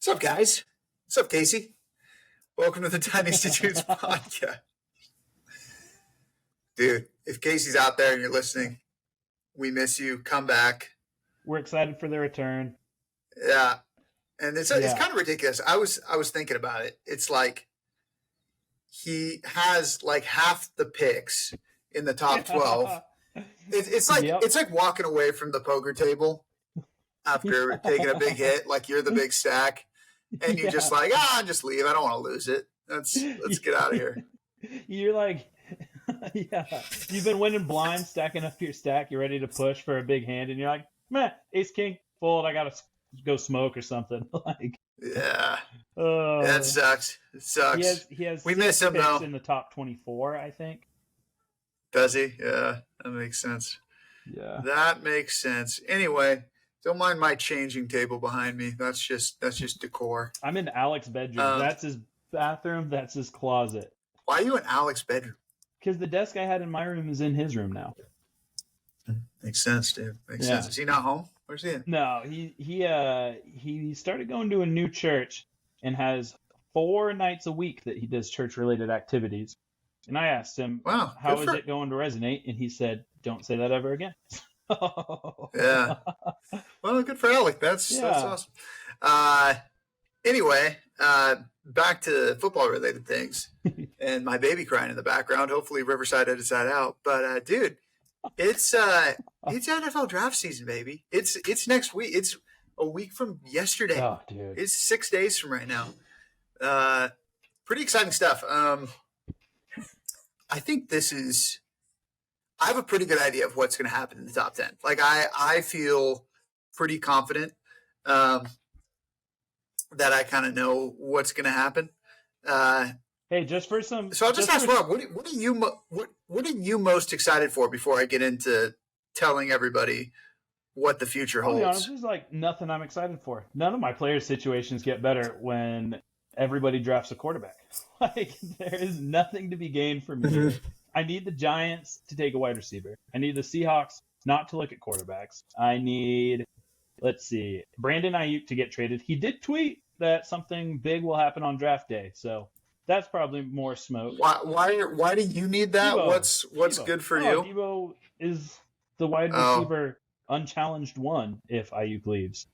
What's up, guys? What's up, Casey? Welcome to the Dynasty Dudes podcast. Dude, if Casey's out there and you're listening, we miss you. Come back. We're excited for the return. Yeah. And it's kind of ridiculous. I was thinking about it. It's like he has like half the picks in the top 12. It's like walking away from the poker table after taking a big hit, like you're the big stack. And you just like, just leave. I don't want to lose it. Let's get out of here. You're like, you've been winning blind, stacking up your stack. You're ready to push for a big hand, and you're like, meh, ace king, fold. I gotta go smoke or something. That sucks. It sucks. He has we miss him though. In the top 24, I think. Does he? Yeah, that makes sense. Yeah, that makes sense. Anyway. Don't mind my changing table behind me. That's just decor. I'm in Alex's bedroom. That's his bathroom. That's his closet. Why are you in Alex's bedroom? Because the desk I had in my room is in his room now. Makes sense, dude. Makes sense. Is he not home? Where's he in? No, he started going to a new church and has 4 nights a week that he does church-related activities. And I asked him, "Wow, how is it going to resonate?" And he said, "Don't say that ever again." Yeah. Well, good for Alec. That's awesome. Anyway, back to football related things and my baby crying in the background. Hopefully Riverside edits that out. But dude, it's NFL draft season, baby. It's next week. It's a week from yesterday. Oh, dude. It's 6 days from right now. Pretty exciting stuff. I think I have a pretty good idea of what's going to happen in the top 10. Like I feel pretty confident that I kind of know what's going to happen. Hey, just for some. So I'll just ask Rob, what are you most excited for before I get into telling everybody what the future holds? I'll be honest, there's like nothing I'm excited for. None of my players' situations get better when everybody drafts a quarterback. Like there is nothing to be gained for me. I need the Giants to take a wide receiver. I need the Seahawks not to look at quarterbacks. I need, Brandon Ayuk to get traded. He did tweet that something big will happen on draft day, so that's probably more smoke. Why do you need that? Debo. What's good for you? Debo is the wide receiver unchallenged one if Ayuk leaves.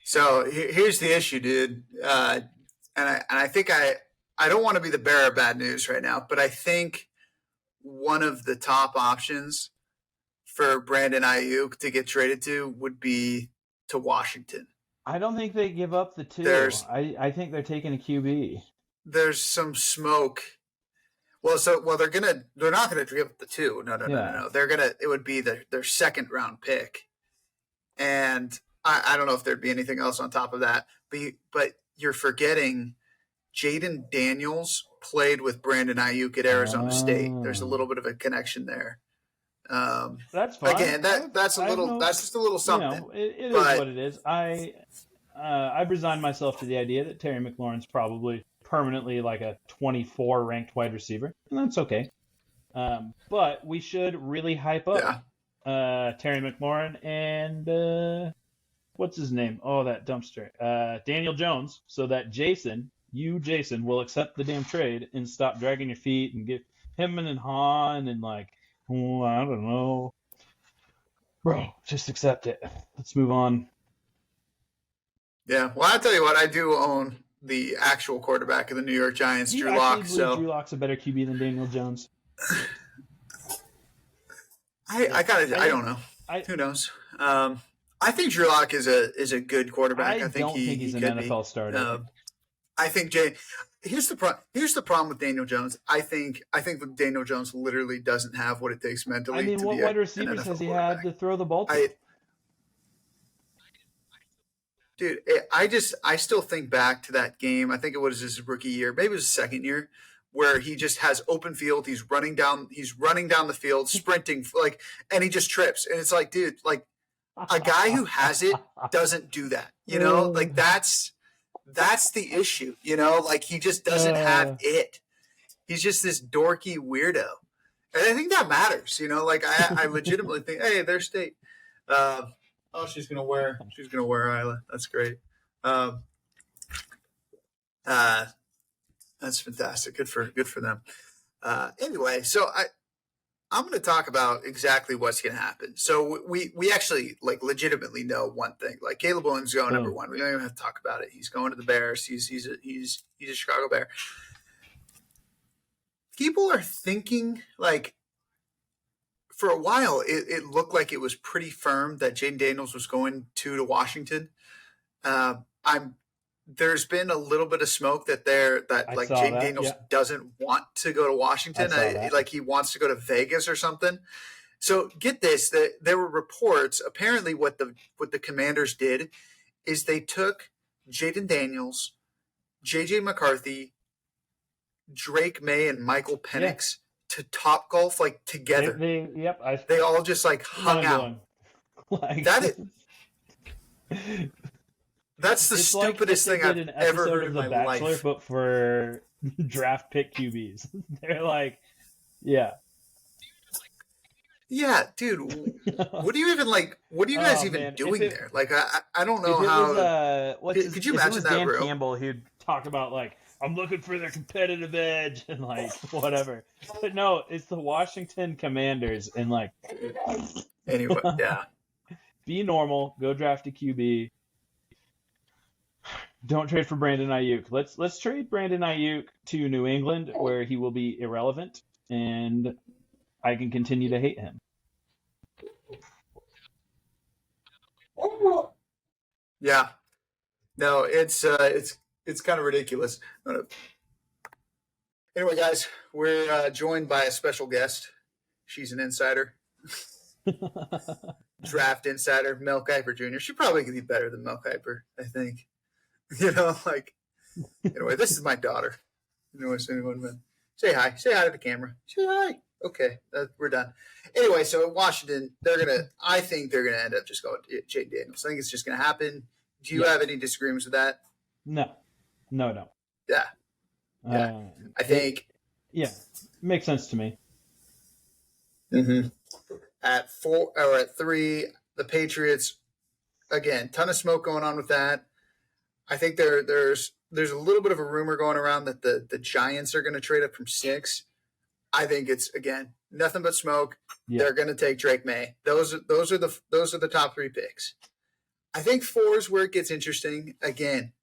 So here's the issue, dude. And I think I don't want to be the bearer of bad news right now, but I think one of the top options for Brandon Ayuk to get traded to would be to Washington. I don't think they give up the 2. I think they're taking a QB. There's some smoke. Well, they're not gonna give up the 2. No. It would be their second round pick. And I don't know if there'd be anything else on top of that. But you're forgetting Jaden Daniels played with Brandon Ayuk at Arizona State. There's a little bit of a connection there. That's fine. Again, that's just a little something. It is what it is. I've resigned myself to the idea that Terry McLaurin's probably permanently like a 24 ranked wide receiver, and that's okay. But we should really hype up Terry McLaurin and what's his name? Oh, that dumpster. Daniel Jones, so that Jason will accept the damn trade and stop dragging your feet and get him and Han and I don't know. Bro, just accept it. Let's move on. Yeah, well, I'll tell you what, I do own the actual quarterback of the New York Giants, Drew Lock. Drew Lock's a better QB than Daniel Jones. I don't know. Who knows? I think Drew Lock is a good quarterback. I think he's an NFL starter. I think here's the problem with Daniel Jones. I think that Daniel Jones literally doesn't have what it takes mentally. I mean, what wide receivers has he had to throw the ball to? Dude, I still think back to that game. I think it was his rookie year, maybe it was his second year, where he just has open field. He's running down the field, sprinting and he just trips. And it's like, dude, like a guy who has it doesn't do that. You know, like that's the issue. You know, like he just doesn't have it. He's just this dorky weirdo, and I think that matters. You know, like I legitimately think, hey, their state. Oh, she's gonna wear Isla. That's great. Um, uh, that's fantastic. Good for them. Anyway, so I'm going to talk about exactly what's going to happen. So we actually like legitimately know one thing. Like Caleb Williams going number one. We don't even have to talk about it. He's going to the Bears. He's a Chicago Bear. People are thinking like for a while it looked like it was pretty firm that Jaden Daniels was going to Washington. There's been a little bit of smoke that like Jaden Daniels doesn't want to go to Washington. Like he wants to go to Vegas or something. So get this, that there were reports. Apparently what the Commanders did is they took Jaden Daniels, JJ McCarthy, Drake May, and Michael Penix to Topgolf like together. They all just like hung out. Like, that's the stupidest thing I've ever heard in my life. But for draft pick QBs, they're like, yeah, dude. What do you even like? What are you guys even doing there? Like, I don't know how. Could you imagine that, Dan bro? Campbell, he'd talk about like, I'm looking for their competitive edge and like whatever. But no, it's the Washington Commanders and like. Anyway, yeah. Be normal. Go draft a QB. Don't trade for Brandon Ayuk. Let's trade Brandon Ayuk to New England where he will be irrelevant and I can continue to hate him. Yeah. No, it's kind of ridiculous. Anyway, guys, we're joined by a special guest. She's an insider. Draft insider, Mel Kiper Jr. She probably could be better than Mel Kiper, I think. Like, anyway, this is my daughter. Say hi to the camera. Say hi. Okay, we're done. Anyway, so Washington, I think they're gonna end up just going to Jaden Daniels. I think it's just gonna happen. Do you have any disagreements with that? No. Yeah. I think. Makes sense to me. Mm-hmm. At 4 or at 3, the Patriots. Again, ton of smoke going on with that. I think there's a little bit of a rumor going around that the Giants are going to trade up from 6. I think it's again nothing but smoke. Yeah. They're going to take Drake May. Those are the top 3 picks. I think 4 is where it gets interesting. Again,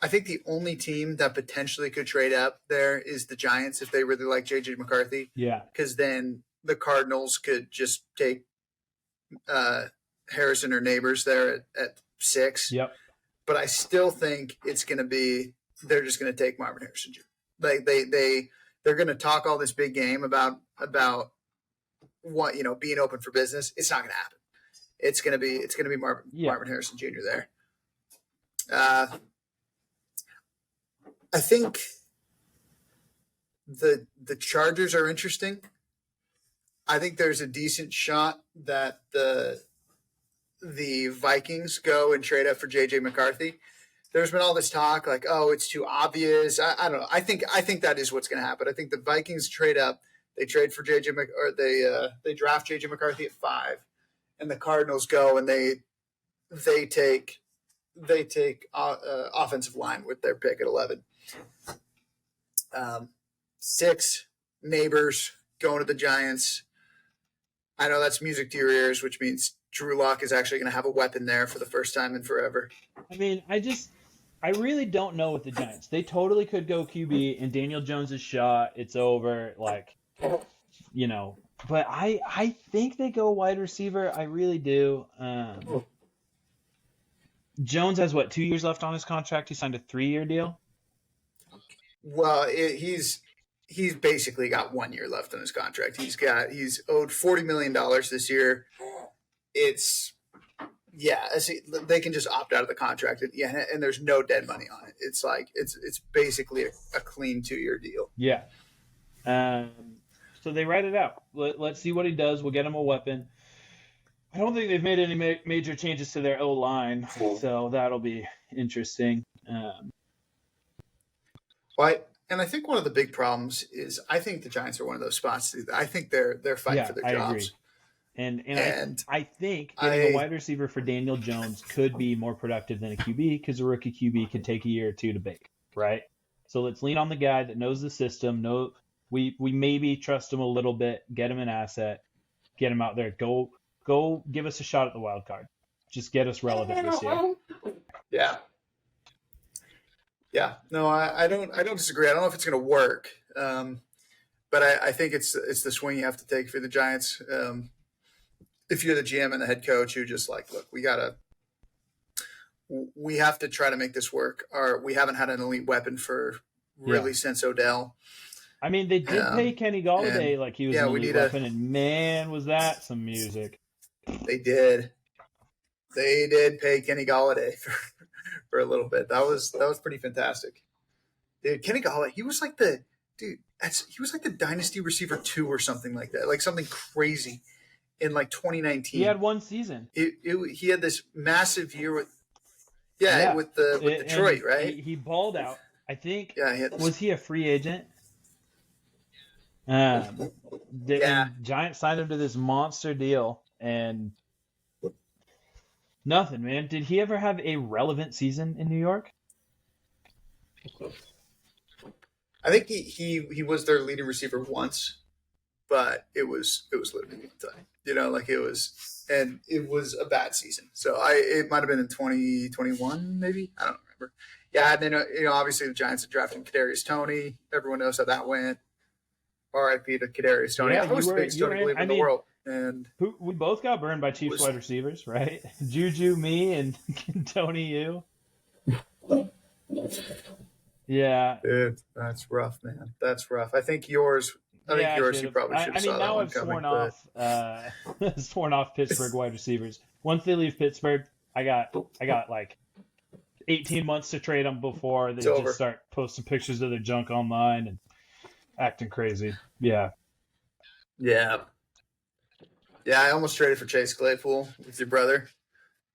I think the only team that potentially could trade up there is the Giants if they really like JJ McCarthy. Yeah, because then the Cardinals could just take Harrison or Neighbors there at 6. Yep. But I still think it's going to be they're just going to take Marvin Harrison Jr. Like they're going to talk all this big game about what being open for business. It's not going to happen. It's going to be Marvin Harrison Jr. there. I think the Chargers are interesting. I think there's a decent shot that the Vikings go and trade up for JJ McCarthy. There's been all this talk like, oh, it's too obvious. I don't know. I think that is what's going to happen. I think the Vikings trade up. They trade for they draft JJ McCarthy at 5, and the Cardinals go and they take offensive line with their pick at 11. 6, Neighbors going to the Giants. I know that's music to your ears, which means Drew Lock is actually going to have a weapon there for the first time in forever. I mean, I really don't know with the Giants. They totally could go QB and Daniel Jones is shot. It's over. Like, but I think they go wide receiver. I really do. Jones has 2 years left on his contract. He signed a 3-year deal. Well, he's basically got 1 year left on his contract. He's owed $40 million this year. They can just opt out of the contract. And there's no dead money on it. It's like it's basically a clean 2-year deal. Yeah. So they write it out. Let's see what he does. We'll get him a weapon. I don't think they've made any major changes to their O-line, so that'll be interesting. And I think one of the big problems is I think the Giants are one of those spots. I think they're fighting for their jobs. And And I think getting a wide receiver for Daniel Jones could be more productive than a QB because a rookie QB could take a year or two to bake, right? So let's lean on the guy that knows the system. We maybe trust him a little bit, get him an asset, get him out there. Go give us a shot at the wild card. Just get us relevant this year. yeah. Yeah. No, I don't disagree. I don't know if it's going to work. But I think it's the swing you have to take for the Giants. If you're the GM and the head coach, you're just like, look, we have to try to make this work. We haven't had an elite weapon for really since Odell. I mean, they did pay Kenny Golladay like he was an elite weapon, and man, was that some music. They did pay Kenny Golladay for a little bit. That was pretty fantastic. Dude, Kenny Golladay, he was like the Dynasty receiver 2 or something like that, like something crazy in like 2019. He had one season. He had this massive year with Detroit, right? He balled out. I think. Yeah. Was he a free agent? And Giants signed him to this monster deal, and nothing, man. Did he ever have a relevant season in New York? I think he was their leading receiver once, but it was literally one time. It was a bad season. So it might have been in 2021, maybe. I don't remember. Yeah, and then obviously the Giants had drafted Kadarius Toney. Everyone knows how that went. R.I.P. to Kadarius Toney. Yeah, I was the biggest Toney believer in the world. And we both got burned by Chiefs wide receivers, right? Juju, me, and Tony, you. Yeah. Dude, that's rough, man. That's rough. I think yours you probably should have saw that one coming. I've sworn off Pittsburgh wide receivers. Once they leave Pittsburgh, I got like 18 months to trade them before they just start posting pictures of their junk online and acting crazy. Yeah. Yeah. Yeah, I almost traded for Chase Claypool with your brother.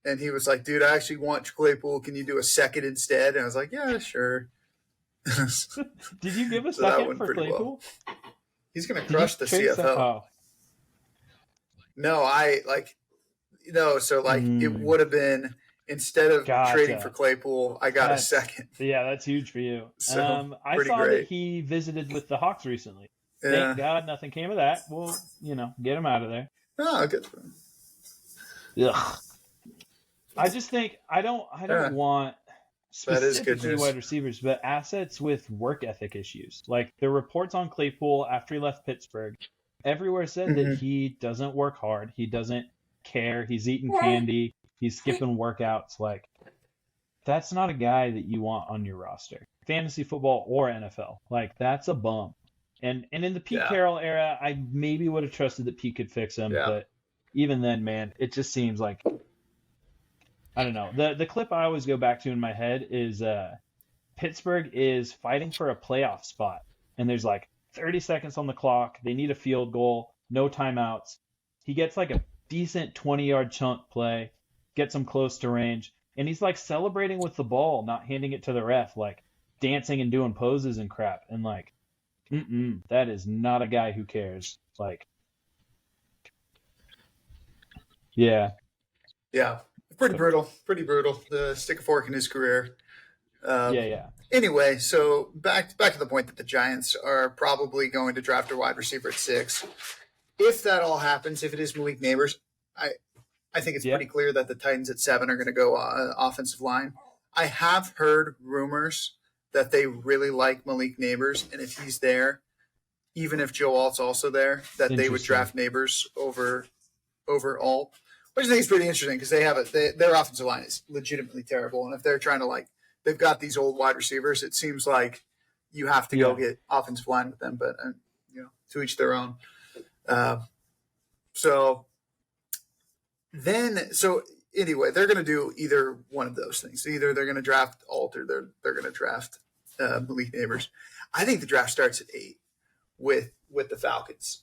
And he was like, dude, I actually want Claypool. Can you do a second instead? And I was like, yeah, sure. Did you give a second for Claypool? Well. He's going to crush the CFL. Oh. No, it would have been, instead of trading for Claypool, I got a second. Yeah, that's huge for you. So, I saw that he visited with the Hawks recently. Yeah. Thank God nothing came of that. Well, get him out of there. Oh, good for him. Ugh. I just think I don't want specifically wide receivers, but assets with work ethic issues. Like the reports on Claypool after he left Pittsburgh, everywhere said that he doesn't work hard. He doesn't care. He's eating candy. He's skipping workouts. Like, that's not a guy that you want on your roster. Fantasy football or NFL. Like, that's a bum. And in the Pete Carroll era, I maybe would have trusted that Pete could fix him. Yeah. But even then, man, it just seems like, I don't know. The clip I always go back to in my head is Pittsburgh is fighting for a playoff spot. And there's like 30 seconds on the clock. They need a field goal. No timeouts. He gets like a decent 20-yard chunk play. Gets him close to range. And he's like celebrating with the ball, not handing it to the ref. Like dancing and doing poses and crap. And like, that is not a guy who cares. Like, yeah. Yeah. Pretty brutal. The stick a fork in his career. Yeah. Anyway, so back to the point that the Giants are probably going to draft a wide receiver at 6. If that all happens, if it is Malik Neighbors, I think it's pretty clear that the Titans at 7 are going to go offensive line. I have heard rumors that they really like Malik Neighbors, and if he's there, even if Joe Alt's also there, that they would draft Neighbors over Alt, which I think is pretty interesting because their offensive line is legitimately terrible, and if they're trying to they've got these old wide receivers, it seems like you have to go get offensive line with them, but to each their own. Anyway, they're going to do either one of those things. Either they're going to draft Alt or they're going to draft Malik Neighbors. I think the draft starts at 8 with the Falcons.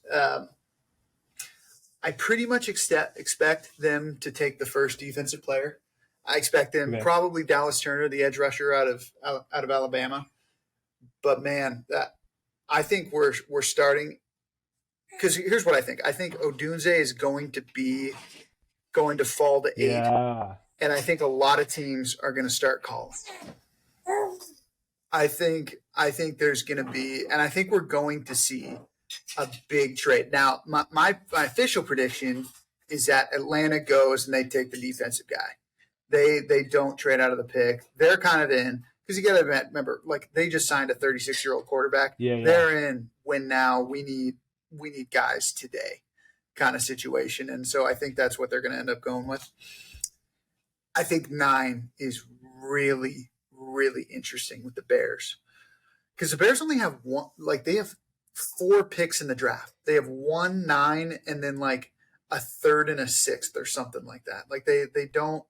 I pretty much expect them to take the first defensive player. I expect them probably Dallas Turner, the edge rusher out of Alabama. But man, I think we're starting because here's what I think. I think Odunze is going to fall to 8, Yeah. and I think a lot of teams are going to start calling. I think there's going to be, and I think we're going to see a big trade. Now, my official prediction is that Atlanta goes and they take the defensive guy. They don't trade out of the pick. They're kind of in, because you got to remember, like, they just signed a 36-year-old quarterback. Yeah. They're in win now. We need guys today kind of situation. And so I think that's what they're going to end up going with. I think 9 is really, really interesting with the Bears, because the Bears only have one, like, they have 4 picks in the draft. They have 1, 9, and then like a 3rd and a 6th or something like that. Like they don't.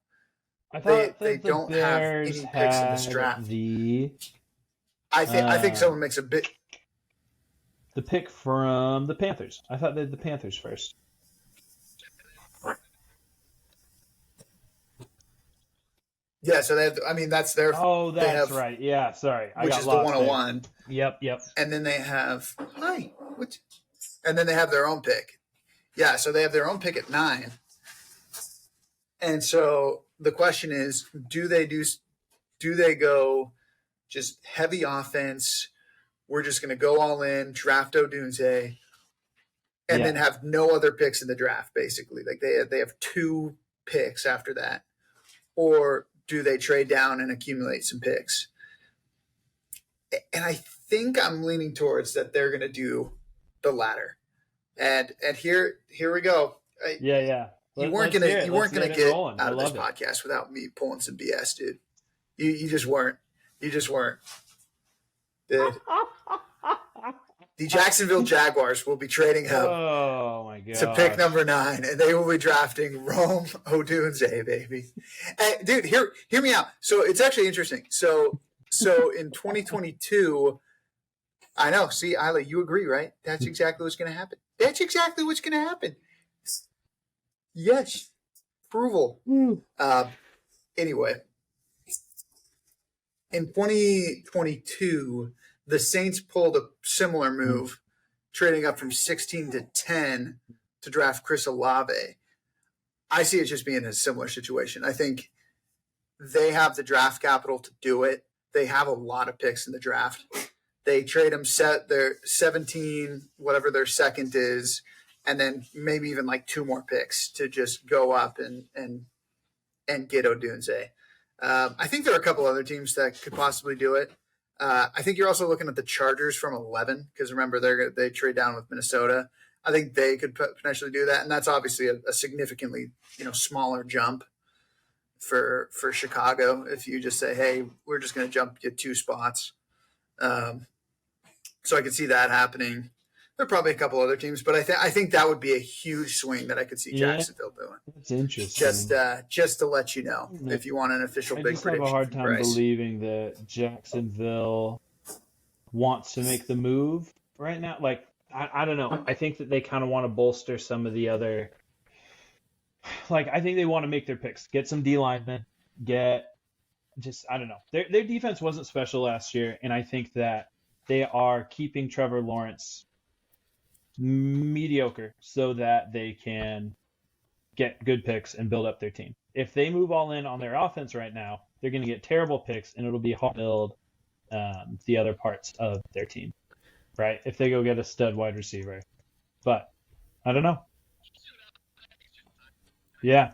I thought they the don't have any Bears picks in this had draft. I I think someone makes a bit. the pick from the Panthers. I thought they had the Panthers first. Yeah, so they have. I mean, that's their. Oh, they that's have, right. Yeah, sorry, I which got is lost the 101. there. Yep. And then they have and then they have their own pick. Yeah, so they have their own pick at 9. And so the question is, do they go just heavy offense? We're just going to go all in, draft Odunze, and then have no other picks in the draft, basically. Like they have 2 picks after that. Or do they trade down and accumulate some picks? And I think I'm leaning towards that they're going to do the latter. And here we go. Yeah. You weren't gonna get rolling. out of this podcast without me pulling some BS, dude. You just weren't. Dude. The Jacksonville Jaguars will be trading up to pick number 9, and they will be drafting Rome Odunze, baby. And, dude, hear me out. So it's actually interesting. So in 2022, I know. See, Isla, you agree, right? That's exactly what's going to happen. Yes, approval. Anyway, in 2022, the Saints pulled a similar move, trading up from 16 to 10 to draft Chris Olave. I see it just being a similar situation. I think they have the draft capital to do it. They have a lot of picks in the draft. They trade them, set their 17, whatever their second is, and then maybe even like 2 more picks to just go up and get Odunze. I think there are a couple other teams that could possibly do it. I think you're also looking at the Chargers from 11, because remember they trade down with Minnesota. I think they could potentially do that, and that's obviously a significantly smaller jump for Chicago if you just say, hey, we're just going to jump get 2 spots. So I could see that happening. There are probably a couple other teams, but I think that would be a huge swing that I could see Jacksonville doing. That's interesting. Just to let you know, if you want an official big prediction. I just have a hard time believing that Jacksonville wants to make the move right now. Like, I don't know. I think that they kind of want to bolster some of the other. Like, I think they want to make their picks, get some D linemen, I don't know. Their defense wasn't special last year, and I think that they are keeping Trevor Lawrence mediocre so that they can get good picks and build up their team. If they move all in on their offense right now, they're going to get terrible picks, and it'll be hard to build the other parts of their team, right? If they go get a stud wide receiver. But I don't know. Yeah.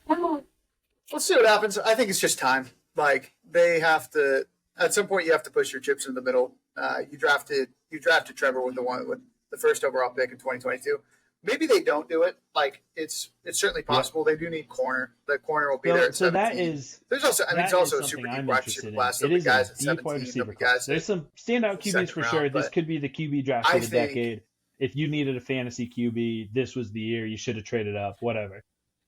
Let's see what happens. I think it's just time. Like, they have to, at some point, you have to push your chips in the middle. You drafted Trevor with the first overall pick in 2022. Maybe they don't do it. Like, it's certainly possible. They do need corner. The corner will be there at 17. There's also, it's also a super deep wide receiver class. There'll be guys at 17. There's some standout QBs for sure. This could be the QB draft of the decade. If you needed a fantasy QB, this was the year. You should have traded up, whatever.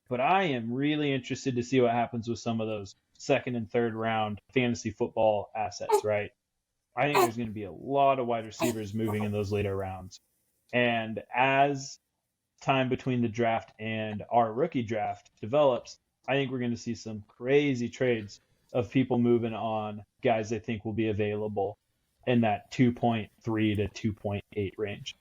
But I am really interested to see what happens with some of those 2nd and 3rd round fantasy football assets, right? I think there's going to be a lot of wide receivers moving in those later rounds. And as time between the draft and our rookie draft develops, I think we're going to see some crazy trades of people moving on guys they think will be available in that 2.3 to 2.8 range.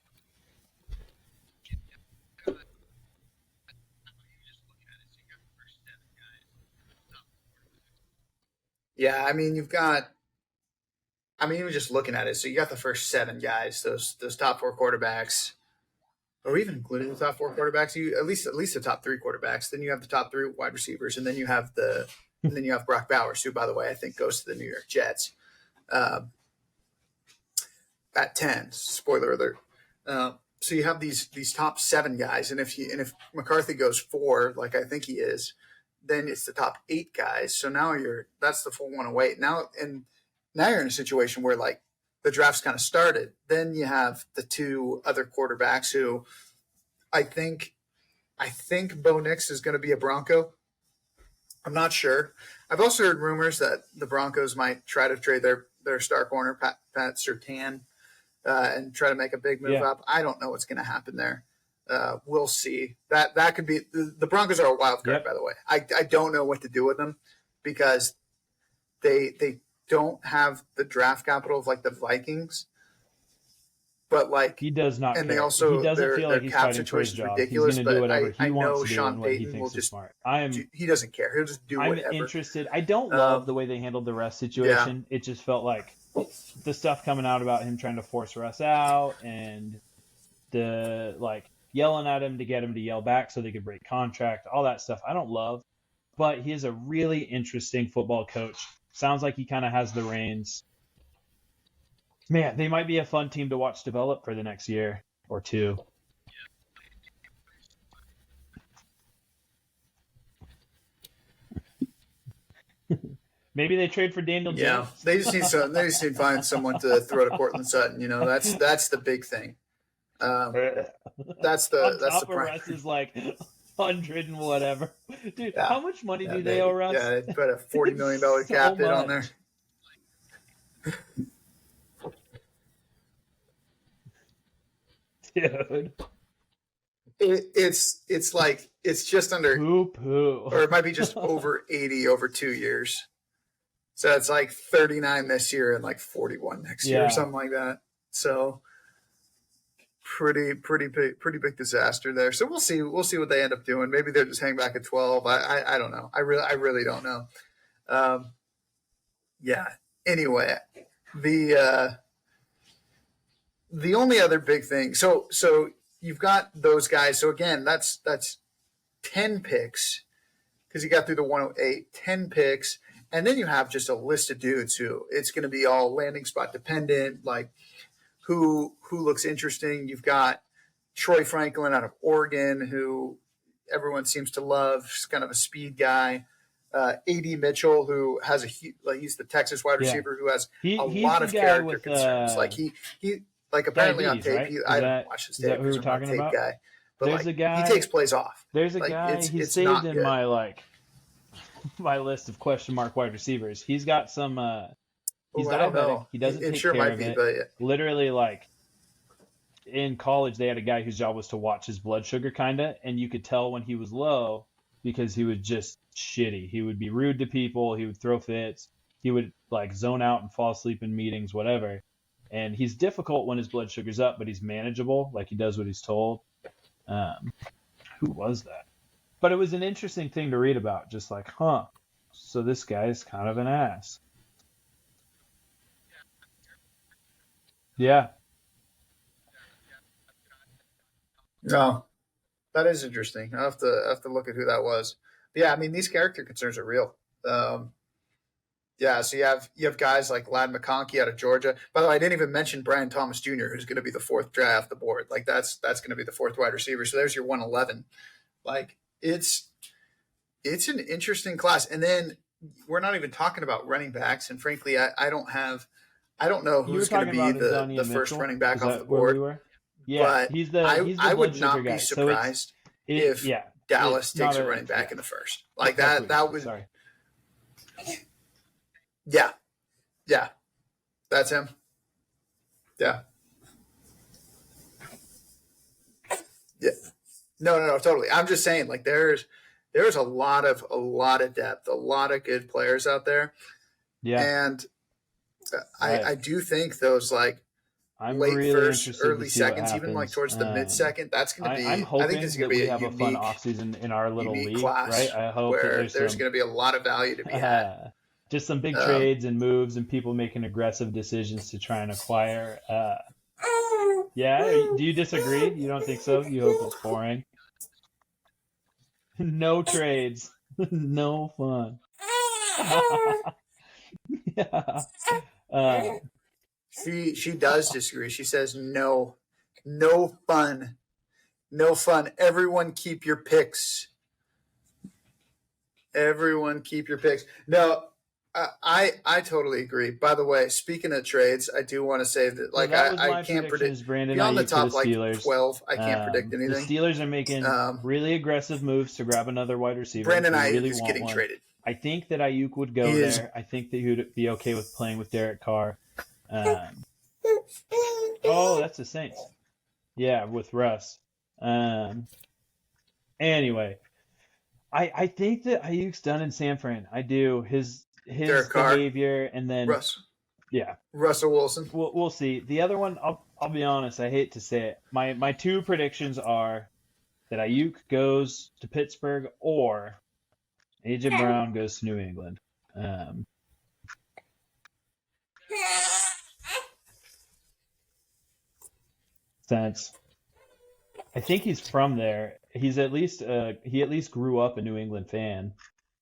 Yeah, I mean, even just looking at it, so you got the first 7 guys, those top 4 quarterbacks, or even including the top 4 quarterbacks, you at least the top 3 quarterbacks. Then you have the top 3 wide receivers, and then you have Brock Bowers, who, by the way, I think goes to the New York Jets at 10. Spoiler alert. So you have these top 7 guys, and if McCarthy goes 4, like I think he is, then it's the top 8 guys. So now that's the full 108. Now you're in a situation where like the draft's kind of started. Then you have the 2 other quarterbacks who I think Bo Nix is going to be a Bronco. I'm not sure. I've also heard rumors that the Broncos might try to trade their star corner, Pat Surtain, and try to make a big move up. I don't know what's going to happen there. We'll see. That could be the Broncos are a wild card, by the way. I don't know what to do with them because they don't have the draft capital of like the Vikings. But like he does not, and care. they also he doesn't their, feel their like he's cap fighting for his situation is job. ridiculous. He's going to do but whatever he I wants know to do Sean and what he Payton thinks will is just smart. he doesn't care. He'll just do whatever. I'm interested. I don't love the way they handled the Russ situation. It just felt like the stuff coming out about him trying to force Russ out and the like yelling at him to get him to yell back so they could break contract, all that stuff. I don't love, but he is a really interesting football coach. Sounds like he kind of has the reins. Man, they might be a fun team to watch develop for the next year or 2. Maybe they trade for Daniel Jones. They just need to find someone to throw to Cortland Sutton. You know, that's the big thing. That's the Russ is like 100 and whatever. Dude, how much money do they owe Russ? Yeah, they put a $40 million cap hit on there. Dude. It's like it's just under poo, or it might be just over 80 over 2 years. So it's like 39 this year and like 41 next year or something like that. So pretty big disaster there. So we'll see what they end up doing. Maybe they're just hanging back at 12. I don't know. I really don't know. Anyway, the only other big thing. So you've got those guys. So again, that's 10 picks because you got through the 108, 10 picks. And then you have just a list of dudes who it's going to be all landing spot dependent, like who looks interesting. You've got Troy Franklin out of Oregon, who everyone seems to love. He's kind of a speed guy. A.D. Mitchell, who has he's the Texas wide receiver who has a lot of character concerns. Like he apparently on tape. Right? I don't watch his tape. Is that who we're talking about? Guy, but there's a guy. He takes plays off. There's a guy. He's saved in my list of question mark wide receivers. He's got some. He's diabetic. He doesn't take care of it. But literally, like in college, they had a guy whose job was to watch his blood sugar, kinda, and you could tell when he was low because he was just shitty. He would be rude to people. He would throw fits. He would like zone out and fall asleep in meetings, whatever. And he's difficult when his blood sugar's up, but he's manageable. Like he does what he's told. Who was that? But it was an interesting thing to read about. Just like, so this guy is kind of an ass. Yeah. No, that is interesting. I have to look at who that was. But yeah, I mean these character concerns are real. So you have guys like Ladd McConkey out of Georgia. By the way, I didn't even mention Brian Thomas Jr., who's going to be the 4th guy off the board. Like that's going to be the 4th wide receiver. So there's your 111. Like it's an interesting class. And then we're not even talking about running backs. And frankly, I don't know who's going to be the first running back off the board. Yeah, but I would not be guy. surprised if Dallas takes a running back in the first. Like that would. Sorry. Yeah, that's him. Yeah. No, totally. I'm just saying, like there's a lot of depth, a lot of good players out there. Yeah. And I do think those like I'm late really first, interested to early see what seconds, even like happens. towards the mid second, that's going to I'm be. I think this is hoping going that to be we a have a fun unique, offseason in our little unique league, right? class I hope that where there's there's some going to be a lot of value to be had. just some big Um, trades and moves and people making aggressive decisions to try and acquire. Yeah, do you disagree? You don't think so? You hope it's boring? No trades, no fun. Yeah. Uh, she does disagree. She says no, no fun, no fun. Everyone keep your picks. Everyone keep your picks. No, I totally agree. By the way, speaking of trades, I do want to say that so like that was I my can't predict predictions. Brandon beyond the Ayuk to the top like Steelers. 12. I can't predict The anything. Steelers are making Um, really aggressive moves to grab another wide receiver. Brandon They Ayuk really is want getting one. traded. I think that Ayuk would He go is. there. I think that he would be okay with playing with Derek Carr. Oh, that's the Saints. Yeah, with Russ. Um, anyway, I think that Ayuk's done in San Fran. I do. His Derek Carr, behavior, and then Russ, yeah, Russell Wilson. we'll see. The other one, I'll be honest. I hate to say it. My two predictions are that Ayuk goes to Pittsburgh or AJ Brown goes to New England. Um, since I think he's from there, he's at least he at least grew up a New England fan.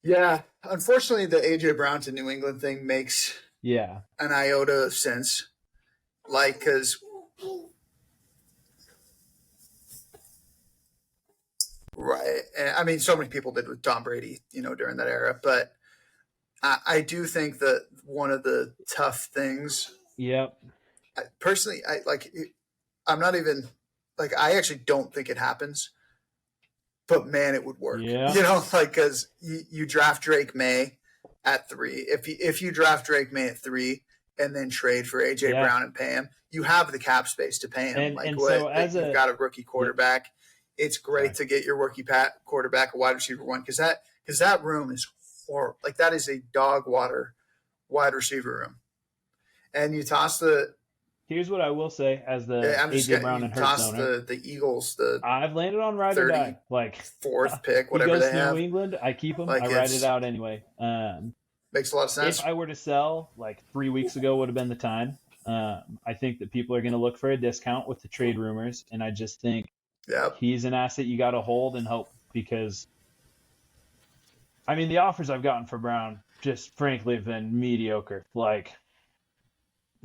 Yeah, unfortunately, the AJ Brown to New England thing makes Yeah, an iota of sense. Like, because right, I mean, so many people did with Tom Brady, during that era. But I do think that one of the tough things, yep, personally, I like. I'm not even like I actually don't think it happens, but man, it would work. yeah, Like because you draft Drake May at 3. If you draft Drake May at 3 and then trade for AJ yeah. Brown and pay him, you have the cap space to pay him. Like And what so as you've a got a rookie yeah, quarterback. It's great sorry. to get your rookie quarterback a wide receiver one because that room is horrible. Like that is a dog water wide receiver room. And you toss the Here's what I will say as the I'm just AJ getting Brown you and Hurts toss owner. the Eagles the I've landed on ride or die. Like 34th pick, he whatever goes they to New have. England, I keep him. Like I ride it it's out anyway. makes a lot of If sense. I were to sell, like 3 weeks ago would have been the time. I think that people are going to look for a discount with the trade rumors, and I just think Yep. he's an asset you got to hold and hope because, I mean, the offers I've gotten for Brown just frankly have been mediocre. Like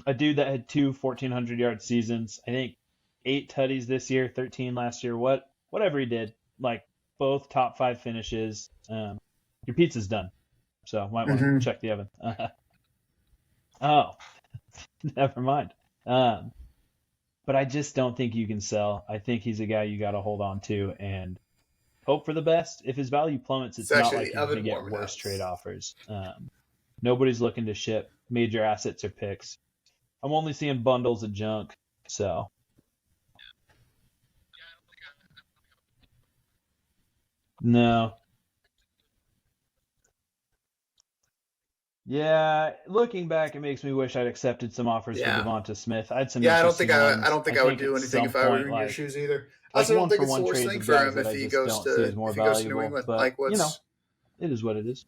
a dude that had two 1,400-yard seasons, I think 8 tutties this year, 13 last year, whatever he did, like both top 5 finishes. Your pizza's done, so might want to Mm-hmm. check the oven. Oh, never mind. But I just don't think you can sell. I think he's a guy you got to hold on to and hope for the best. If his value plummets, It's it's not actually like the you're going oven to get warming up. worse trade offers. Nobody's looking to ship major assets or picks. I'm only seeing bundles of junk. So, no. Yeah, looking back, it makes me wish I'd accepted some offers for Yeah. Devonta Smith. I had some Yeah, I don't think interesting I ones. don't think I I would think do at anything some if I were point, in your shoes either. I like also don't one think for it's the one worst trades thing of for guys him that if I he just goes don't see to as more if he goes to New valuable. England. But, Like what's it is what it is.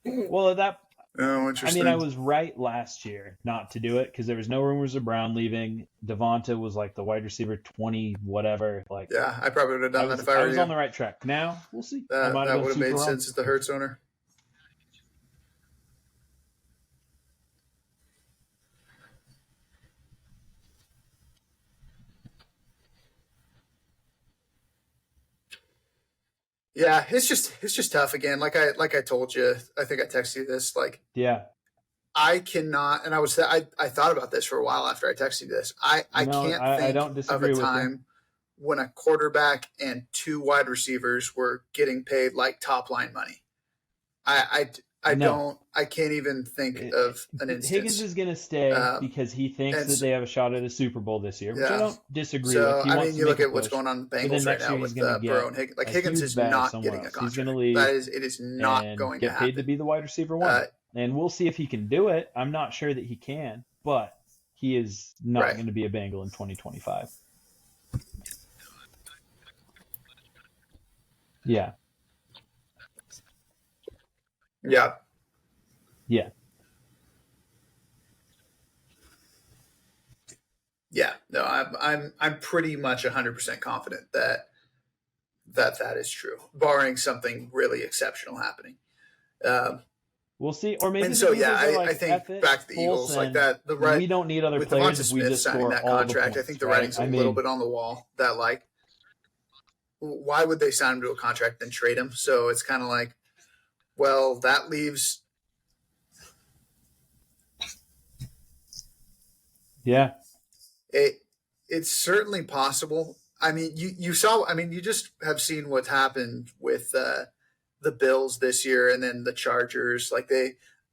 Well, oh I mean, I interesting. was right last year not to do it because there was no rumors of Brown leaving. Devonta was like the wide receiver 20, whatever. Like Yeah, I probably would have done that if I I were was on you. the right track. Now we'll see. I That might have that been would have super made wrong. sense as the Hertz owner. Yeah, it's just tough again. Like I told you, I think I texted you this. Like Yeah. I cannot, and I thought about this for a while after I texted you this. I No, can't I think don't of a disagree with you. time when a quarterback and 2 wide receivers were getting paid like top line money. I No. can't even think of an instance. Higgins is going to stay because he thinks that they have a shot at a Super Bowl this year, which I don't disagree with. He wants to you make look a at what's push, going on in the but then Bengals right next now year he's with going to get Burrow and Higgins. Like a Higgins huge is bag not somewhere getting a else. He's going contract. to leave. It is not and going get to happen. paid to be the wide receiver one. And we'll see if he can do it. I'm not sure that he can, but he is not going to be a Bengal in 2025. Yeah. Yeah. Yeah. Yeah. No, I'm pretty much 100% confident that is true, barring something really exceptional happening. We'll see, or maybe. And so, I think back to the Eagles like that. We don't need other with players Devonta if we Smith just signing score that all contract. the points, I think the writing's a little bit on the wall. That like, why would they sign him to a contract then trade him? So it's kind of like, well, that leaves. Yeah, it's certainly possible. I mean, you saw. I mean, you just have seen what's happened with the Bills this year, and then the Chargers. Like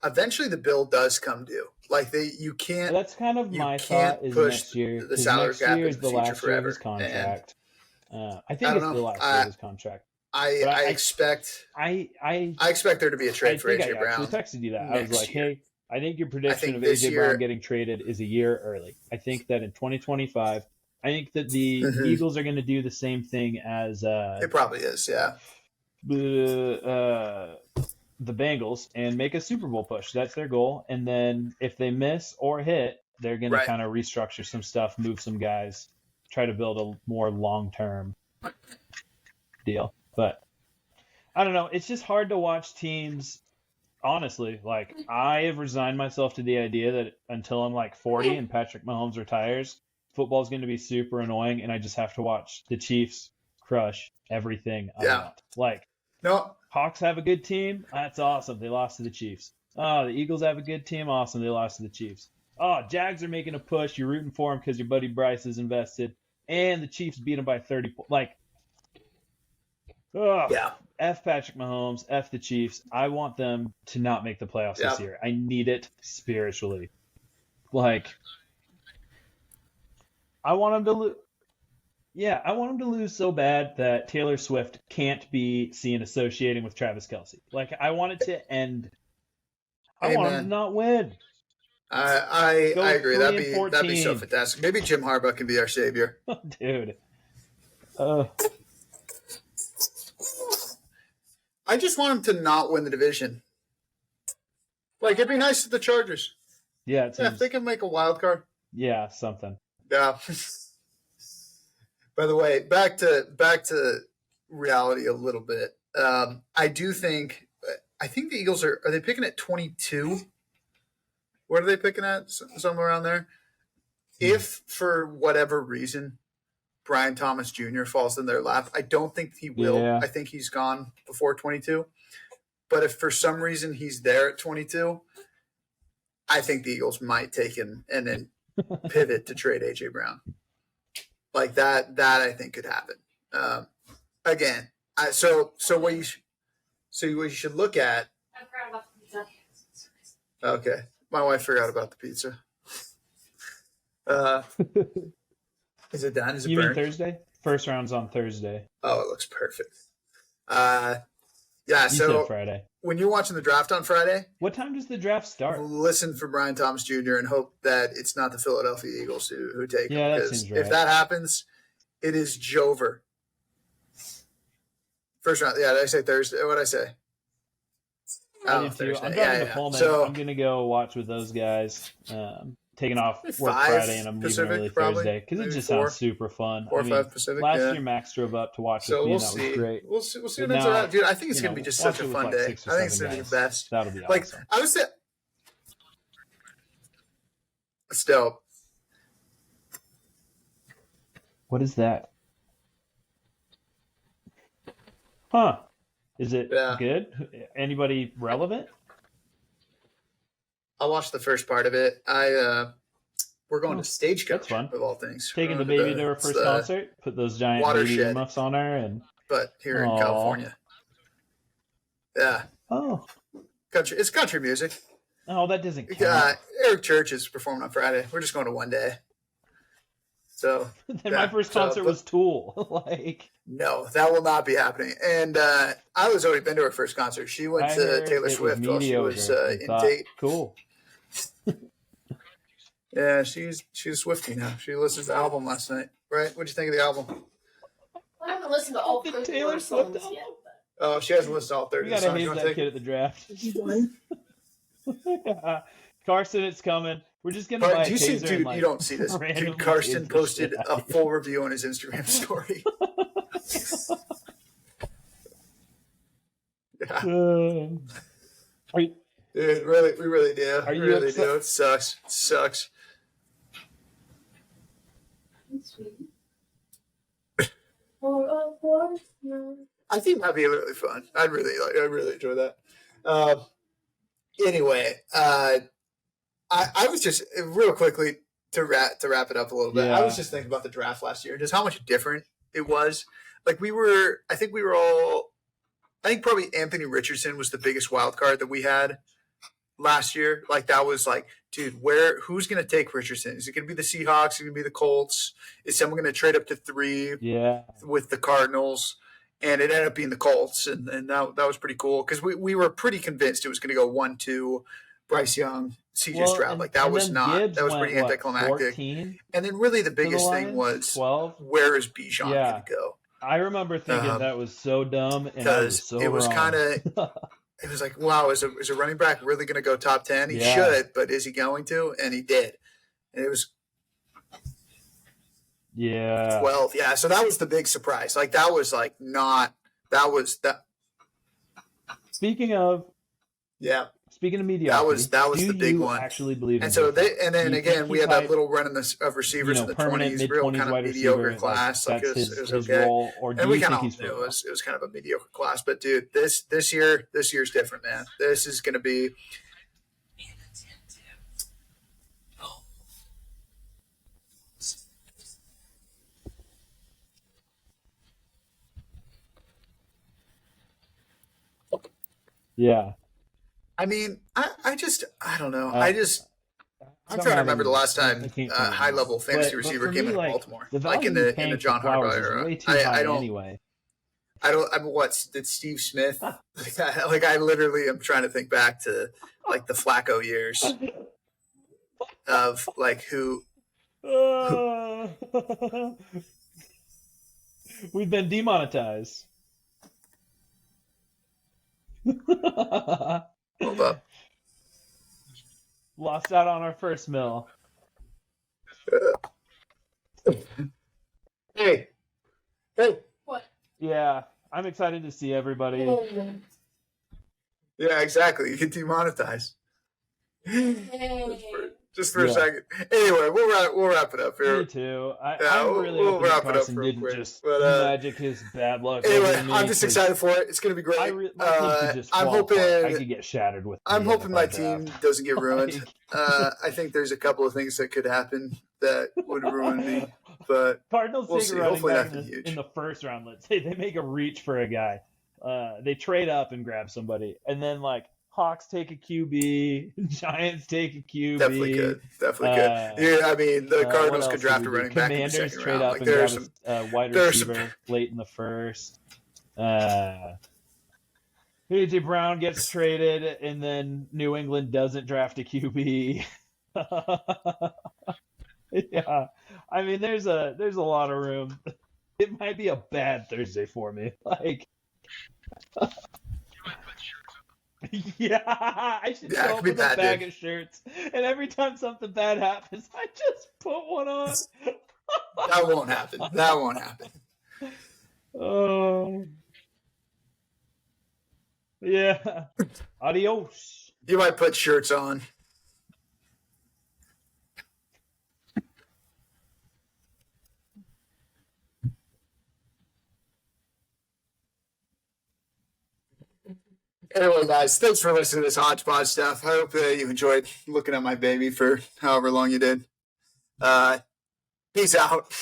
eventually the bill does come due. Like you can't. That's kind of my thought. Is next year the salary cap is the last forever. year of his contract. I think it's the last year of his contract. I expect there to be a trade for AJ Brown. I texted you that. I was like, hey, I think your prediction of AJ Brown getting traded is a year early. I think that in 2025, I think that the Eagles are going to do the same thing as it probably is, yeah. The Bengals and make a Super Bowl push. That's their goal. And then if they miss or hit, they're going to kind of restructure some stuff, move some guys, try to build a more long-term deal. But I don't know. It's just hard to watch teams. Honestly, like I have resigned myself to the idea that until I'm like 40 and Patrick Mahomes retires, football is going to be super annoying, and I just have to watch the Chiefs crush everything I want. Like, no, Hawks have a good team. That's awesome. They lost to the Chiefs. Oh, the Eagles have a good team. Awesome. They lost to the Chiefs. Oh, Jags are making a push. You're rooting for them because your buddy Bryce is invested, and the Chiefs beat them by 30 points. Like, F Patrick Mahomes, F the Chiefs. I want them to not make the playoffs this year. I need it spiritually. Like, I want them to lose. Yeah, I want them to lose so bad that Taylor Swift can't be seen associating with Travis Kelce. Like, I want it to end. I want them to not win. I agree. That'd be so fantastic. Maybe Jim Harbaugh can be our savior. Dude. I just want him to not win the division. Like, it'd be nice to the Chargers. Yeah, if they can make a wild card. Yeah, something. Yeah. By the way, back to reality a little bit. I think the Eagles are they picking at 22? What are they picking at? Somewhere around there. If for whatever reason Brian Thomas Jr. falls in their lap, I don't think he will. Yeah. I think he's gone before 22. But if for some reason he's there at 22, I think the Eagles might take him and then pivot to trade AJ Brown. Like that I think could happen. Again, so what you should look at. I forgot about the pizza. Okay, my wife forgot about the pizza. Is it done? Is it you burned? mean Thursday? First round's on Thursday. Oh, it looks perfect. You said Friday. When you're watching the draft on Friday, what time does the draft start? Listen for Brian Thomas Jr. and hope that it's not the Philadelphia Eagles who take him. Yeah, that seems right. If that happens, it is Jover. First round. Yeah, did I say Thursday? What did I say? I did too. I'm driving to Pullman. So, I'm going to go watch with those guys. Taking off work Friday and I'm leaving early Thursday because it just sounds super fun. 4 or 5 Pacific. Last year Max drove up to watch with me, and that was great. We'll see what ends up. Dude, I think it's going to be just such a fun day. I think it's going to be the best. That'll be awesome. I would say, still. What is that? Huh? Is it good? Anybody relevant? I watched the first part of it. We're going to Stagecoach. That's fun. Of all things. Taking the baby to her first concert. Put those giant baby muffs on her, but here in California. Yeah. Oh. Country. It's country music. Oh, that doesn't count. Eric Church is performing on Friday. We're just going to one day. So then my first concert was Tool. Like, no, that will not be happening. And I was already been to her first concert. She went to Taylor Swift while she was in date. Cool. Yeah, she's a Swiftie now. She listened to the album last night. Right? What'd you think of the album? I haven't listened to all The 34 Taylor Swift songs yet. Oh, she hasn't listened to all 30 We gotta songs. hate that kid at the draft. Carson, it's coming. We're just gonna buy a taser. Dude, and, you don't see this. Dude, Carson posted a full review on his Instagram story. Yeah. Dude, really, we really do. Are you we really upset? do. It sucks. It sucks. I think that'd be really fun. I'd really enjoy that. Anyway, I was just real quickly to wrap it up a little bit. Yeah. I was just thinking about the draft last year and just how much different it was. Like I think probably Anthony Richardson was the biggest wild card that we had last year. Like that was like, dude, who's going to take Richardson? Is it going to be the Seahawks? Is it going to be the Colts? Is someone going to trade up to 3 with the Cardinals? And it ended up being the Colts. And that was pretty cool because we were pretty convinced it was going to go 1-2, Bryce Young, CJ Stroud. Like that was pretty anticlimactic. And then really the biggest thing was 12? Where is Bijan going to go? I remember thinking that was so dumb, and I was so it was kind of. It was like, wow, is a running back really going to go top 10? He should, but is he going to? And he did. And it was 12. Yeah, so that was the big surprise. Like that was like not. That was that. Speaking of mediocrity, that was the big one. Actually believe in and so again we had that little run of receivers in the 20s, real kind of mediocre class. Like it was okay, role, or and we kind of knew it was kind of a mediocre class. But dude, this year's different, man. This is going to be. Yeah. I mean, I don't know. I'm trying to remember the last time a high-level fantasy receiver came in Baltimore, like in the John Harbaugh era. I don't. Anyway. Did Steve Smith? Like I literally am trying to think back to like the Flacco years of like who. We've been demonetized. Hold up. Lost out on our first mill. Hey. What? Yeah, I'm excited to see everybody. Yeah, exactly. You can demonetize. Hey. Just for a second. Anyway, we'll wrap it up here. Me too. I'm really hoping that Carson didn't just magic his bad luck. Anyway, I'm just excited for it. It's going to be great. I'm hoping I could get shattered with. I'm hoping my team doesn't get ruined. I think there's a couple of things that could happen that would ruin me, but Cardinals we'll take see. a running Hopefully back nothing huge. in the first round. Let's say they make a reach for a guy. They trade up and grab somebody, and then like. Hawks take a QB. Giants take a QB. Definitely could. Yeah, I mean, the Cardinals could draft a running back in the second trade round. up Like, and grab a wide receiver late in the first. A.J. Brown gets traded, and then New England doesn't draft a QB. Yeah, I mean, there's a lot of room. It might be a bad Thursday for me. Like. Yeah, I should show up with a bag of shirts, and every time something bad happens, I just put one on. That won't happen. Oh, yeah. Adios. You might put shirts on. Anyway, guys, thanks for listening to this hodgepodge stuff. I hope you enjoyed looking at my baby for however long you did. Peace out.